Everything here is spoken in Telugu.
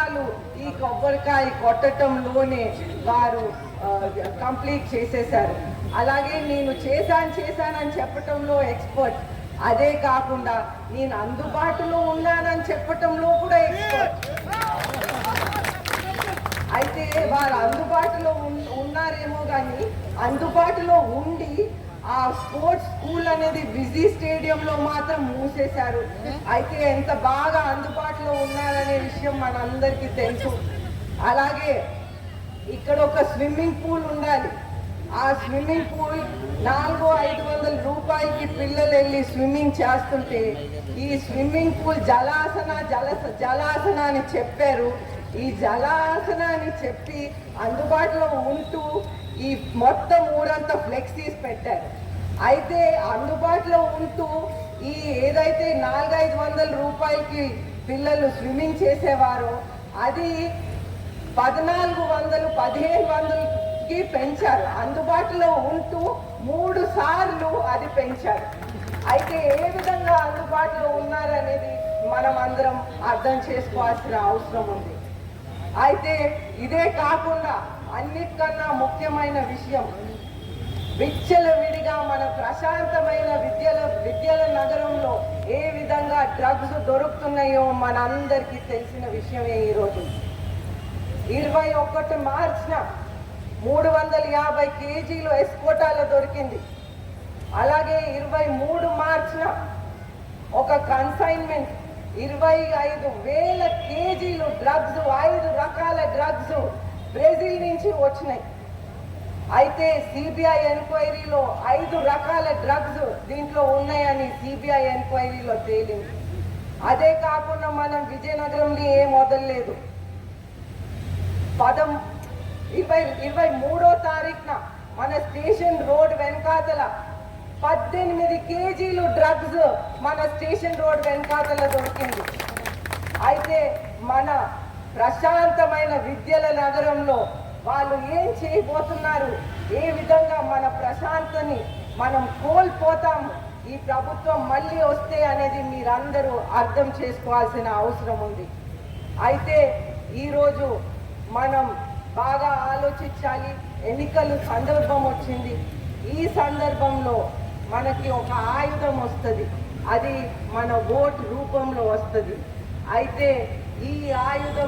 సంవత్సరాలు ఈ కొబ్బరికాయ కొట్టడంలోనే వారు కంప్లీట్ చేసేశారు. అలాగే నేను చేశానని చెప్పటంలో ఎక్స్పర్ట్. అదే కాకుండా నేను అందుబాటులో ఉన్నానని చెప్పటంలో కూడా ఎక్స్పర్ట్. అయితే వారు అందుబాటులో ఉన్నారేమో కానీ అందుబాటులో ఉండి ఆ స్పోర్ట్స్ స్కూల్ అనేది బిజీ స్టేడియంలో మాత్రం మూసేశారు. అయితే ఎంత బాగా అందుబాటులో ఉన్నారనే విషయం మనందరికీ తెలుసు. అలాగే ఇక్కడ ఒక స్విమ్మింగ్ పూల్ ఉండాలి. ఆ స్విమ్మింగ్ పూల్ 400-500 రూపాయలకి పిల్లలు వెళ్ళి స్విమ్మింగ్ చేస్తుంటే ఈ స్విమ్మింగ్ పూల్ జలాసన అని చెప్పారు. ఈ జలాసన అని చెప్పి అందుబాటులో ఉంటూ ఈ మొత్తం ఊరంతా ఫ్లెక్సీస్ పెట్టారు. అయితే అందుబాటులో ఉంటూ ఈ ఏదైతే 400-500 రూపాయలకి పిల్లలు స్విమ్మింగ్ చేసేవారో అది 1400-1500కి పెంచారు. అందుబాటులో ఉంటూ 3 సార్లు అది పెంచారు. అయితే ఏ విధంగా అందుబాటులో ఉన్నారనేది మనం అందరం అర్థం చేసుకోవాల్సిన అవసరం ఉంది. అయితే ఇదే కాకుండా అన్నిటికన్నా ముఖ్యమైన విషయం, విచ్చలవిడిగా మన ప్రశాంతమైన విద్యల నగరంలో ఏ విధంగా డ్రగ్స్ దొరుకుతున్నాయో మనందరికీ తెలిసిన విషయమే. ఈరోజు 21 మార్చిన 350 కేజీలు ఎస్కోటాలో దొరికింది. అలాగే 23 మార్చిన ఒక కన్సైన్మెంట్ 25,000 కేజీలు డ్రగ్స్, 5 రకాల డ్రగ్స్ బ్రెజిల్ నుంచి వచ్చినాయి. అయితే సిబిఐ ఎంక్వైరీలో 5 రకాల డ్రగ్స్ దీంట్లో ఉన్నాయని సిబిఐ ఎంక్వైరీలో తేలింది. అదే కాకుండా మనం విజయనగరంలో ఏం వదలలేదు. 23వ తారీఖున మన స్టేషన్ రోడ్ వెనకాతల 18 కేజీలు డ్రగ్స్ మన స్టేషన్ రోడ్ వెనకాతల దొరికింది. అయితే మన ప్రశాంతమైన విద్యల నగరంలో వాళ్ళు ఏం చేయబోతున్నారు, ఏ విధంగా మన ప్రశాంతని మనం కోల్పోతాము, ఈ ప్రభుత్వం మళ్ళీ వస్తే అనేది మీరందరూ అర్థం చేసుకోవాల్సిన అవసరం ఉంది. అయితే ఈరోజు మనం బాగా ఆలోచించాలి. ఎన్నికల సందర్భం వచ్చింది. ఈ సందర్భంలో మనకి ఒక ఆయుధం వస్తుంది. అది మన ఓటు రూపంలో వస్తుంది. అయితే ఈ ఆయుధం